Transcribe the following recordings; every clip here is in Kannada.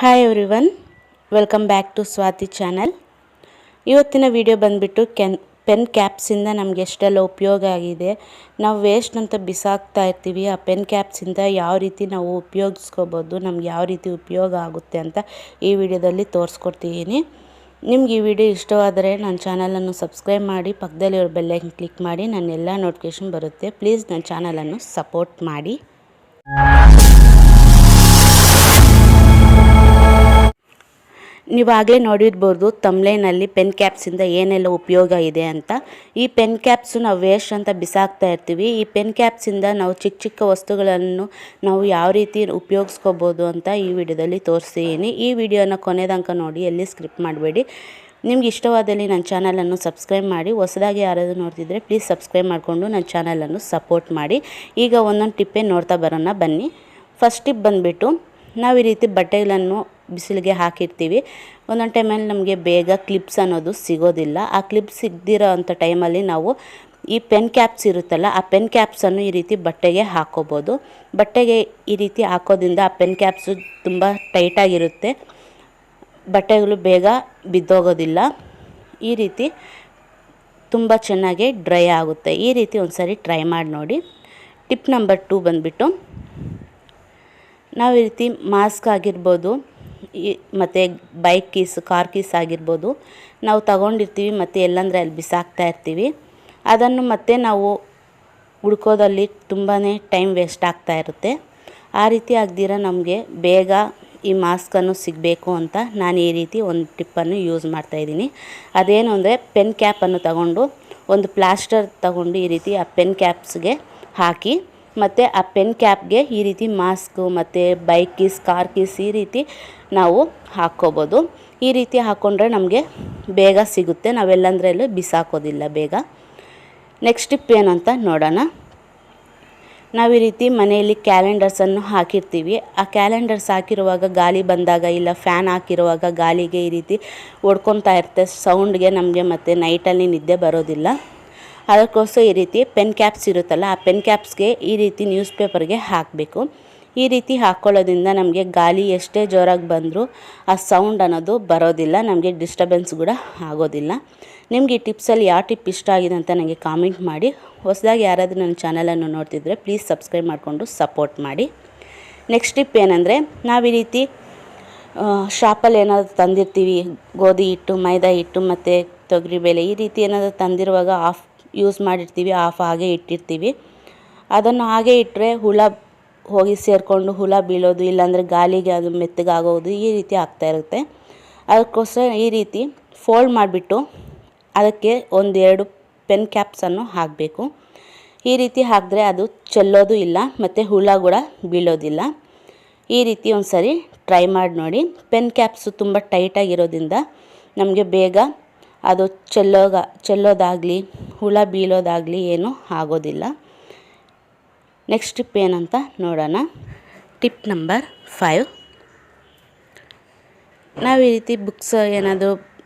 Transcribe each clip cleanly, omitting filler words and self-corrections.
Hi everyone, welcome back to Swathi channel. ಇವತ್ತಿನ ವಿಡಿಯೋ ಬಂದುಬಿಟ್ಟು ಪೆನ್ ಕ್ಯಾಪ್ಸಿಂದ ನಮಗೆ ಎಷ್ಟೆಲ್ಲ ಉಪಯೋಗ ಆಗಿದೆ. ನಾವು ವೇಸ್ಟ್ ಅಂತ ಬಿಸಾಕ್ತಾ ಇರ್ತೀವಿ. ಆ ಪೆನ್ ಕ್ಯಾಪ್ಸಿಂದ ಯಾವ ರೀತಿ ನಾವು ಉಪಯೋಗಿಸ್ಕೋಬೋದು, ನಮ್ಗೆ ಯಾವ ರೀತಿ ಉಪಯೋಗ ಆಗುತ್ತೆ ಅಂತ ಈ ವಿಡಿಯೋದಲ್ಲಿ ತೋರಿಸ್ಕೊಡ್ತಿದ್ದೀನಿ. ನಿಮ್ಗೆ ಈ ವಿಡಿಯೋ ಇಷ್ಟವಾದರೆ ನನ್ನ ಚಾನಲನ್ನು ಸಬ್ಸ್ಕ್ರೈಬ್ ಮಾಡಿ, ಪಕ್ಕದಲ್ಲಿರೋ ಬೆಲ್ಲೈಕನ್ ಕ್ಲಿಕ್ ಮಾಡಿ, ನನ್ನ ಎಲ್ಲ ನೋಟಿಫಿಕೇಷನ್ ಬರುತ್ತೆ. ಪ್ಲೀಸ್ ನನ್ನ ಚಾನಲನ್ನು ಸಪೋರ್ಟ್ ಮಾಡಿ. ನೀವಾಗಲೇ ನೋಡಿರ್ಬೋದು ತಮ್ಲೈನಲ್ಲಿ ಪೆನ್ ಕ್ಯಾಪ್ಸಿಂದ ಏನೆಲ್ಲ ಉಪಯೋಗ ಇದೆ ಅಂತ. ಈ ಪೆನ್ ಕ್ಯಾಪ್ಸು ನಾವು ವೇಸ್ಟ್ ಅಂತ ಬಿಸಾಕ್ತಾ ಇರ್ತೀವಿ. ಈ ಪೆನ್ ಕ್ಯಾಪ್ಸಿಂದ ನಾವು ಚಿಕ್ಕ ಚಿಕ್ಕ ವಸ್ತುಗಳನ್ನು ನಾವು ಯಾವ ರೀತಿ ಉಪಯೋಗಿಸ್ಕೋಬೋದು ಅಂತ ಈ ವಿಡಿಯೋದಲ್ಲಿ ತೋರಿಸ್ತೀನಿ. ಈ ವಿಡಿಯೋನ ಕೊನೆ ತನಕ ನೋಡಿ, ಎಲ್ಲಿ ಸ್ಕಿಪ್ ಮಾಡಬೇಡಿ. ನಿಮ್ಗೆ ಇಷ್ಟವಾದಲ್ಲಿ ನನ್ನ ಚಾನಲನ್ನು ಸಬ್ಸ್ಕ್ರೈಬ್ ಮಾಡಿ. ಹೊಸದಾಗಿ ಯಾರಾದರೂ ನೋಡ್ತಿದ್ರೆ ಪ್ಲೀಸ್ ಸಬ್ಸ್ಕ್ರೈಬ್ ಮಾಡಿಕೊಂಡು ನನ್ನ ಚಾನಲನ್ನು ಸಪೋರ್ಟ್ ಮಾಡಿ. ಈಗ ಒಂದೊಂದು ಟಿಪ್ಪೇ ನೋಡ್ತಾ ಬರೋಣ ಬನ್ನಿ. ಫಸ್ಟ್ ಟಿಪ್ ಬಂದುಬಿಟ್ಟು, ನಾವು ಈ ರೀತಿ ಬಟ್ಟೆಗಳನ್ನು ಬಿಸಿಲಿಗೆ ಹಾಕಿರ್ತೀವಿ. ಒಂದೊಂದು ಟೈಮಲ್ಲಿ ನಮಗೆ ಬೇಗ ಕ್ಲಿಪ್ಸ್ ಅನ್ನೋದು ಸಿಗೋದಿಲ್ಲ. ಆ ಕ್ಲಿಪ್ಸ್ ಸಿಗದಿರೋ ಅಂಥ ಟೈಮಲ್ಲಿ ನಾವು ಈ ಪೆನ್ ಕ್ಯಾಪ್ಸ್ ಇರುತ್ತಲ್ಲ, ಆ ಪೆನ್ ಕ್ಯಾಪ್ಸನ್ನು ಈ ರೀತಿ ಬಟ್ಟೆಗೆ ಹಾಕ್ಕೋಬೋದು. ಬಟ್ಟೆಗೆ ಈ ರೀತಿ ಹಾಕೋದ್ರಿಂದ ಆ ಪೆನ್ ಕ್ಯಾಪ್ಸು ತುಂಬ ಟೈಟಾಗಿರುತ್ತೆ, ಬಟ್ಟೆಗಳು ಬೇಗ ಬಿದ್ದೋಗೋದಿಲ್ಲ. ಈ ರೀತಿ ತುಂಬ ಚೆನ್ನಾಗಿ ಡ್ರೈ ಆಗುತ್ತೆ. ಈ ರೀತಿ ಒಂದು ಸಾರಿ ಟ್ರೈ ಮಾಡಿ ನೋಡಿ. ಟಿಪ್ ನಂಬರ್ 2 ಬಂದುಬಿಟ್ಟು, ನಾವು ಈ ರೀತಿ ಮಾಸ್ಕ್ ಆಗಿರ್ಬೋದು ಮತ್ತು ಬೈಕ್ ಕೀಸ್, ಕಾರ್ ಕೀಸ್ ಆಗಿರ್ಬೋದು ನಾವು ತಗೊಂಡಿರ್ತೀವಿ ಮತ್ತು ಎಲ್ಲಂದರೆ ಅಲ್ಲಿ ಬಿಸಾಕ್ತಾ ಇರ್ತೀವಿ. ಅದನ್ನು ಮತ್ತೆ ನಾವು ಹುಡ್ಕೋದಲ್ಲಿ ತುಂಬಾ ಟೈಮ್ ವೇಸ್ಟ್ ಆಗ್ತಾ ಇರುತ್ತೆ. ಆ ರೀತಿ ಆಗದಿರ ನಮಗೆ ಬೇಗ ಈ ಮಾಸ್ಕನ್ನು ಸಿಗಬೇಕು ಅಂತ ನಾನು ಈ ರೀತಿ ಒಂದು ಟಿಪ್ಪನ್ನು ಯೂಸ್ ಮಾಡ್ತಾಯಿದ್ದೀನಿ. ಅದೇನು ಅಂದರೆ, ಪೆನ್ ಕ್ಯಾಪನ್ನು ತಗೊಂಡು ಒಂದು ಪ್ಲಾಸ್ಟರ್ ತಗೊಂಡು ಈ ರೀತಿ ಆ ಪೆನ್ ಕ್ಯಾಪ್ಸ್ಗೆ ಹಾಕಿ, ಮತ್ತು ಆ ಪೆನ್ ಕ್ಯಾಪ್ಗೆ ಈ ರೀತಿ ಮಾಸ್ಕು ಮತ್ತು ಬೈಕ್ ಕೀಸ್, ಕಾರ್ ಕೀಸ್ ಈ ರೀತಿ ನಾವು ಹಾಕ್ಕೋಬೋದು. ಈ ರೀತಿ ಹಾಕ್ಕೊಂಡ್ರೆ ನಮಗೆ ಬೇಗ ಸಿಗುತ್ತೆ, ನಾವೆಲ್ಲಂದ್ರಲ್ಲೂ ಬಿಸಾಕೋದಿಲ್ಲ ಬೇಗ. ನೆಕ್ಸ್ಟ್ ಟಿಪ್ ಏನಂತ ನೋಡೋಣ. ನಾವು ಈ ರೀತಿ ಮನೆಯಲ್ಲಿ ಕ್ಯಾಲೆಂಡರ್ಸನ್ನು ಹಾಕಿರ್ತೀವಿ. ಆ ಕ್ಯಾಲೆಂಡರ್ಸ್ ಹಾಕಿರುವಾಗ ಗಾಳಿ ಬಂದಾಗ, ಇಲ್ಲ ಫ್ಯಾನ್ ಹಾಕಿರುವಾಗ ಗಾಳಿಗೆ ಈ ರೀತಿ ಹೊಡ್ಕೊತಾ ಇರುತ್ತೆ, ಸೌಂಡ್ಗೆ ನಮಗೆ ಮತ್ತು ನೈಟಲ್ಲಿ ನಿದ್ದೆ ಬರೋದಿಲ್ಲ. ಅದಕ್ಕೋಸ್ಕರ ಈ ರೀತಿ ಪೆನ್ ಕ್ಯಾಪ್ಸ್ ಇರುತ್ತಲ್ಲ, ಆ ಪೆನ್ ಕ್ಯಾಪ್ಸ್ಗೆ ಈ ರೀತಿ ನ್ಯೂಸ್ ಪೇಪರ್ಗೆ ಹಾಕಬೇಕು. ಈ ರೀತಿ ಹಾಕ್ಕೊಳ್ಳೋದ್ರಿಂದ ನಮಗೆ ಗಾಳಿ ಎಷ್ಟೇ ಜೋರಾಗಿ ಬಂದರೂ ಆ ಸೌಂಡ್ ಅನ್ನೋದು ಬರೋದಿಲ್ಲ, ನಮಗೆ ಡಿಸ್ಟರ್ಬೆನ್ಸ್ ಕೂಡ ಆಗೋದಿಲ್ಲ. ನಿಮಗೆ ಈ ಟಿಪ್ಸಲ್ಲಿ ಯಾವ ಟಿಪ್ ಇಷ್ಟ ಆಗಿದೆ ಅಂತ ನನಗೆ ಕಾಮೆಂಟ್ ಮಾಡಿ. ಹೊಸದಾಗಿ ಯಾರಾದರೂ ನನ್ನ ಚಾನಲನ್ನು ನೋಡ್ತಿದ್ರೆ ಪ್ಲೀಸ್ ಸಬ್ಸ್ಕ್ರೈಬ್ ಮಾಡಿಕೊಂಡು ಸಪೋರ್ಟ್ ಮಾಡಿ. ನೆಕ್ಸ್ಟ್ ಟಿಪ್ ಏನಂದರೆ, ನಾವು ಈ ರೀತಿ ಶಾಪಲ್ಲಿ ಏನಾದರೂ ತಂದಿರ್ತೀವಿ, ಗೋಧಿ ಹಿಟ್ಟು, ಮೈದಾ ಹಿಟ್ಟು ಮತ್ತು ತೊಗರಿಬೇಳೆ ಈ ರೀತಿ ಏನಾದರೂ ತಂದಿರುವಾಗ ಆಫ್ ಯೂಸ್ ಮಾಡಿರ್ತೀವಿ, ಆಫ್ ಹಾಗೆ ಇಟ್ಟಿರ್ತೀವಿ. ಅದನ್ನು ಹಾಗೆ ಇಟ್ಟರೆ ಹುಳ ಹೋಗಿ ಸೇರಿಕೊಂಡು ಹುಳ ಬೀಳೋದು, ಇಲ್ಲಾಂದರೆ ಗಾಳಿಗೆ ಅದು ಮೆತ್ತಗಾಗೋದು ಈ ರೀತಿ ಆಗ್ತಾಯಿರುತ್ತೆ. ಅದಕ್ಕೋಸ್ಕರ ಈ ರೀತಿ ಫೋಲ್ಡ್ ಮಾಡಿಬಿಟ್ಟು ಅದಕ್ಕೆ ಒಂದೆರಡು ಪೆನ್ ಕ್ಯಾಪ್ಸನ್ನು ಹಾಕಬೇಕು. ಈ ರೀತಿ ಹಾಕಿದ್ರೆ ಅದು ಚೆಲ್ಲೋದು ಇಲ್ಲ ಮತ್ತು ಹುಳ ಕೂಡ ಬೀಳೋದಿಲ್ಲ. ಈ ರೀತಿ ಒಂದು ಸರಿ ಟ್ರೈ ಮಾಡಿ ನೋಡಿ. ಪೆನ್ ಕ್ಯಾಪ್ಸು ತುಂಬ ಟೈಟಾಗಿರೋದ್ರಿಂದ ನಮಗೆ ಬೇಗ ಅದು ಚೆಲ್ಲೋದಾಗಲಿ ಹುಳ ಬೀಳೋದಾಗಲಿ ಏನೂ ಆಗೋದಿಲ್ಲ. ನೆಕ್ಸ್ಟ್ ಟಿಪ್ ಏನಂತ ನೋಡೋಣ. ಟಿಪ್ ನಂಬರ್ 5, ನಾವು ಈ ರೀತಿ ಬುಕ್ಸ್ ಏನಾದರೂ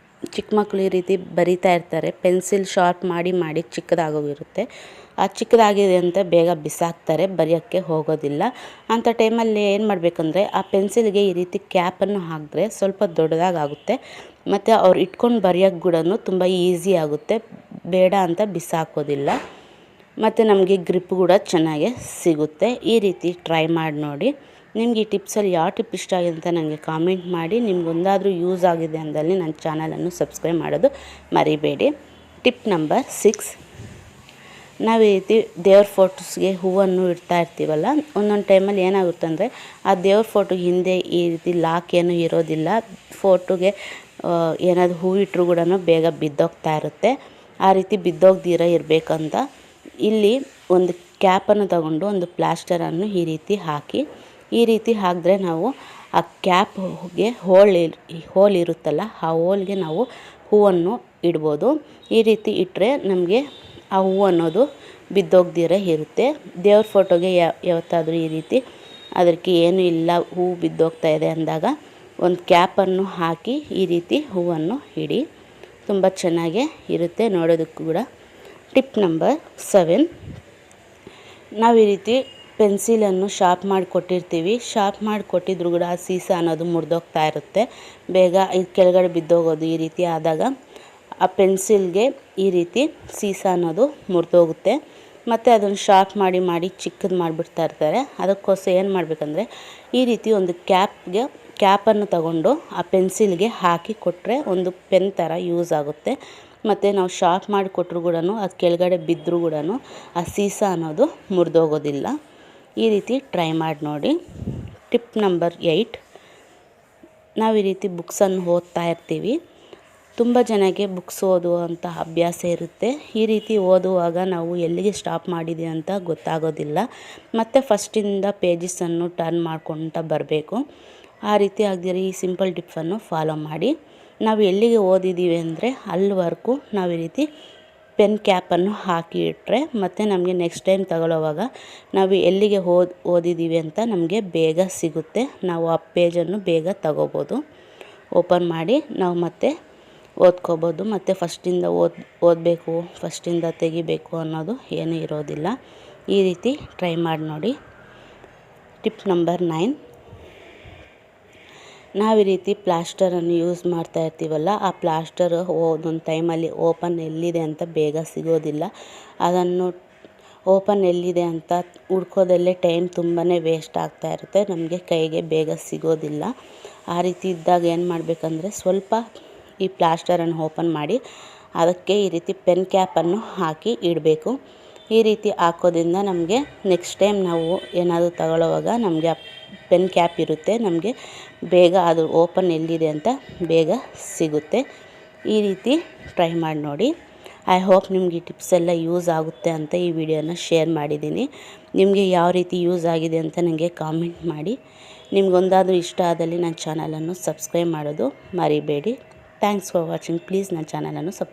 ಚಿಕ್ಕ ಮಕ್ಕಳು ಈ ರೀತಿ ಬರಿತಾ ಇರ್ತಾರೆ, ಪೆನ್ಸಿಲ್ ಶಾರ್ಪ್ ಮಾಡಿ ಚಿಕ್ಕದಾಗೋಗಿರುತ್ತೆ. ಆ ಚಿಕ್ಕದಾಗಿದೆ ಅಂತ ಬೇಗ ಬಿಸಾಕ್ತಾರೆ, ಬರೆಯೋಕ್ಕೆ ಹೋಗೋದಿಲ್ಲ. ಅಂಥ ಟೈಮಲ್ಲಿ ಏನು ಮಾಡಬೇಕಂದ್ರೆ, ಆ ಪೆನ್ಸಿಲ್ಗೆ ಈ ರೀತಿ ಕ್ಯಾಪನ್ನು ಹಾಕಿದ್ರೆ ಸ್ವಲ್ಪ ದೊಡ್ಡದಾಗುತ್ತೆ ಮತ್ತು ಅವ್ರು ಇಟ್ಕೊಂಡು ಬರೆಯೋಕ್ಕೆ ಕೂಡ ತುಂಬ ಈಸಿ ಆಗುತ್ತೆ, ಬೇಡ ಅಂತ ಬಿಸಾಕೋದಿಲ್ಲ ಮತ್ತು ನಮಗೆ ಗ್ರಿಪ್ ಕೂಡ ಚೆನ್ನಾಗೆ ಸಿಗುತ್ತೆ. ಈ ರೀತಿ ಟ್ರೈ ಮಾಡಿ ನೋಡಿ. ನಿಮ್ಗೆ ಈ ಟಿಪ್ಸಲ್ಲಿ ಯಾವ ಟಿಪ್ ಇಷ್ಟ ಆಗಿದೆ ಅಂತ ನನಗೆ ಕಾಮೆಂಟ್ ಮಾಡಿ. ನಿಮ್ಗೊಂದಾದರೂ ಯೂಸ್ ಆಗಿದೆ ಅಂದಲ್ಲಿ ನನ್ನ ಚಾನಲನ್ನು ಸಬ್ಸ್ಕ್ರೈಬ್ ಮಾಡೋದು ಮರಿಬೇಡಿ. ಟಿಪ್ ನಂಬರ್ 6, ನಾವು ಈ ರೀತಿ ದೇವ್ರ ಫೋಟೋಸ್ಗೆ ಹೂವನ್ನು ಇಡ್ತಾ ಇರ್ತೀವಲ್ಲ, ಒಂದೊಂದು ಟೈಮಲ್ಲಿ ಏನಾಗುತ್ತೆ ಅಂದರೆ, ಆ ದೇವ್ರ ಫೋಟೋ ಹಿಂದೆ ಈ ರೀತಿ ಲಾಕ್ ಏನೂ ಇರೋದಿಲ್ಲ. ಫೋಟೋಗೆ ಏನಾದರೂ ಹೂ ಇಟ್ಟರು ಕೂಡ ಬೇಗ ಬಿದ್ದೋಗ್ತಾ ಇರುತ್ತೆ. ಆ ರೀತಿ ಬಿದ್ದೋಗ್ದಿರ ಇರಬೇಕಂತ ಇಲ್ಲಿ ಒಂದು ಕ್ಯಾಪನ್ನು ತಗೊಂಡು ಒಂದು ಪ್ಲಾಸ್ಟರನ್ನು ಈ ರೀತಿ ಹಾಕಿ, ಈ ರೀತಿ ಹಾಕಿದ್ರೆ ನಾವು ಆ ಕ್ಯಾಪ್ಗೆ ಹೋಲ್ ಇರುತ್ತಲ್ಲ, ಆ ಹೋಲ್ಗೆ ನಾವು ಹೂವನ್ನು ಇಡ್ಬೋದು. ಈ ರೀತಿ ಇಟ್ಟರೆ ನಮಗೆ ಆ ಹೂವು ಅನ್ನೋದು ಬಿದ್ದೋಗ್ದಿರ ಇರುತ್ತೆ. ದೇವ್ರ ಫೋಟೋಗೆ ಯಾವತ್ತಾದರೂ ಈ ರೀತಿ ಅದಕ್ಕೆ ಏನೂ ಇಲ್ಲ, ಹೂವು ಬಿದ್ದೋಗ್ತಾ ಇದೆ ಅಂದಾಗ ಒಂದು ಕ್ಯಾಪನ್ನು ಹಾಕಿ ಈ ರೀತಿ ಹೂವನ್ನು ಇಡಿ, ತುಂಬ ಚೆನ್ನಾಗೇ ಇರುತ್ತೆ ನೋಡೋದಕ್ಕೂ ಕೂಡ. ಟಿಪ್ ನಂಬರ್ 7, ನಾವು ಈ ರೀತಿ ಪೆನ್ಸಿಲನ್ನು ಶಾರ್ಪ್ ಮಾಡಿ ಕೊಟ್ಟಿರ್ತೀವಿ. ಶಾರ್ಪ್ ಮಾಡಿ ಕೊಟ್ಟಿದ್ರು ಕೂಡ ಆ ಸೀಸ ಅನ್ನೋದು ಮುರಿದೋಗ್ತಾ ಇರುತ್ತೆ, ಬೇಗ ಇದು ಕೆಳಗಡೆ ಬಿದ್ದೋಗೋದು. ಈ ರೀತಿ ಆದಾಗ ಆ ಪೆನ್ಸಿಲ್ಗೆ ಈ ರೀತಿ ಸೀಸ ಅನ್ನೋದು ಮುರಿದೋಗುತ್ತೆ. ಮತ್ತು ಅದನ್ನು ಶಾರ್ಪ್ ಮಾಡಿ ಚಿಕ್ಕದು ಮಾಡಿಬಿಡ್ತಾ ಇರ್ತಾರೆ. ಅದಕ್ಕೋಸ್ಕರ ಏನು ಮಾಡಬೇಕಂದ್ರೆ ಈ ರೀತಿ ಒಂದು ಕ್ಯಾಪನ್ನು ತಗೊಂಡು ಆ ಪೆನ್ಸಿಲ್ಗೆ ಹಾಕಿ ಕೊಟ್ಟರೆ ಒಂದು ಪೆನ್ ಥರ ಯೂಸ್ ಆಗುತ್ತೆ. ಮತ್ತು ನಾವು ಶಾರ್ಪ್ ಮಾಡಿ ಕೊಟ್ಟರು ಕೂಡ ಅದು ಕೆಳಗಡೆ ಬಿದ್ದರೂ ಕೂಡ ಆ ಸೀಸ ಅನ್ನೋದು ಮುರಿದೋಗೋದಿಲ್ಲ. ಈ ರೀತಿ ಟ್ರೈ ಮಾಡಿ ನೋಡಿ. ಟಿಪ್ ನಂಬರ್ 8, ನಾವು ಈ ರೀತಿ ಬುಕ್ಸನ್ನು ಓದ್ತಾ ಇರ್ತೀವಿ. ತುಂಬ ಜನಕ್ಕೆ ಬುಕ್ಸ್ ಓದುವಂಥ ಅಭ್ಯಾಸ ಇರುತ್ತೆ. ಈ ರೀತಿ ಓದುವಾಗ ನಾವು ಎಲ್ಲಿಗೆ ಸ್ಟಾಪ್ ಮಾಡಿದ್ದೀವಿ ಅಂತ ಗೊತ್ತಾಗೋದಿಲ್ಲ. ಮತ್ತು ಫಸ್ಟಿಂದ ಪೇಜಸನ್ನು ಟರ್ನ್ ಮಾಡ್ಕೊತ ಬರಬೇಕು. ಆ ರೀತಿ ಆಗದಿರೋ ಈ ಸಿಂಪಲ್ ಟಿಪ್ಸನ್ನು ಫಾಲೋ ಮಾಡಿ. ನಾವು ಎಲ್ಲಿಗೆ ಓದಿದ್ದೀವಿ ಅಂದರೆ ಅಲ್ಲಿವರೆಗೂ ನಾವು ಈ ರೀತಿ ಪೆನ್ ಕ್ಯಾಪನ್ನು ಹಾಕಿ ಇಟ್ಟರೆ ಮತ್ತು ನಮಗೆ ನೆಕ್ಸ್ಟ್ ಟೈಮ್ ತಗೊಳ್ಳೋವಾಗ ನಾವು ಎಲ್ಲಿಗೆ ಓದಿದ್ದೀವಿ ಅಂತ ನಮಗೆ ಬೇಗ ಸಿಗುತ್ತೆ. ನಾವು ಆ ಪೇಜನ್ನು ಬೇಗ ತಗೋಬೋದು. ಓಪನ್ ಮಾಡಿ ನಾವು ಮತ್ತೆ ಓದ್ಕೋಬೋದು. ಮತ್ತು ಫಸ್ಟಿಂದ ಓದಬೇಕು, ಫಸ್ಟಿಂದ ತೆಗಿಬೇಕು ಅನ್ನೋದು ಏನೂ ಇರೋದಿಲ್ಲ. ಈ ರೀತಿ ಟ್ರೈ ಮಾಡಿ ನೋಡಿ. ಟಿಪ್ ನಂಬರ್ 9, ನಾವು ಈ ರೀತಿ ಪ್ಲಾಸ್ಟರನ್ನು ಯೂಸ್ ಮಾಡ್ತಾ ಇರ್ತೀವಲ್ಲ, ಆ ಪ್ಲಾಸ್ಟರ್ ಒಂದೊಂದು ಟೈಮಲ್ಲಿ ಓಪನ್ ಎಲ್ಲಿದೆ ಅಂತ ಬೇಗ ಸಿಗೋದಿಲ್ಲ. ಅದನ್ನು ಓಪನ್ ಎಲ್ಲಿದೆ ಅಂತ ಹುಡ್ಕೋದಲ್ಲೇ ಟೈಮ್ ತುಂಬಾ ವೇಸ್ಟ್ ಆಗ್ತಾ ಇರುತ್ತೆ, ನಮಗೆ ಕೈಗೆ ಬೇಗ ಸಿಗೋದಿಲ್ಲ. ಆ ರೀತಿ ಇದ್ದಾಗ ಏನು ಮಾಡಬೇಕಂದ್ರೆ ಸ್ವಲ್ಪ ಈ ಪ್ಲಾಸ್ಟರನ್ನು ಓಪನ್ ಮಾಡಿ ಅದಕ್ಕೆ ಈ ರೀತಿ ಪೆನ್ ಕ್ಯಾಪನ್ನು ಹಾಕಿ ಇಡಬೇಕು. ಈ ರೀತಿ ಹಾಕೋದ್ರಿಂದ ನಮಗೆ ನೆಕ್ಸ್ಟ್ ಟೈಮ್ ನಾವು ಏನಾದರೂ ತಗೊಳ್ಳೋವಾಗ ನಮಗೆ ಆ ಪೆನ್ ಕ್ಯಾಪ್ ಇರುತ್ತೆ, ನಮಗೆ ಬೇಗ ಅದು ಓಪನ್ ಎಲ್ಲಿದೆ ಅಂತ ಬೇಗ ಸಿಗುತ್ತೆ. ಈ ರೀತಿ ಟ್ರೈ ಮಾಡಿ ನೋಡಿ. ಐ ಹೋಪ್ ನಿಮ್ಗೆ ಈ ಟಿಪ್ಸ್ ಎಲ್ಲ ಯೂಸ್ ಆಗುತ್ತೆ ಅಂತ ಈ ವಿಡಿಯೋನ ಶೇರ್ ಮಾಡಿದ್ದೀನಿ. ನಿಮಗೆ ಯಾವ ರೀತಿ ಯೂಸ್ ಆಗಿದೆ ಅಂತ ನನಗೆ ಕಾಮೆಂಟ್ ಮಾಡಿ. ನಿಮ್ಗೊಂದಾದರೂ ಇಷ್ಟ ಆದಲ್ಲಿ ನನ್ನ ಚಾನಲನ್ನು ಸಬ್ಸ್ಕ್ರೈಬ್ ಮಾಡೋದು ಮರಿಬೇಡಿ. Thanks for watching. ಪ್ಲೀಸ್ ನನ್ನ ಚಾನಲನ್ನು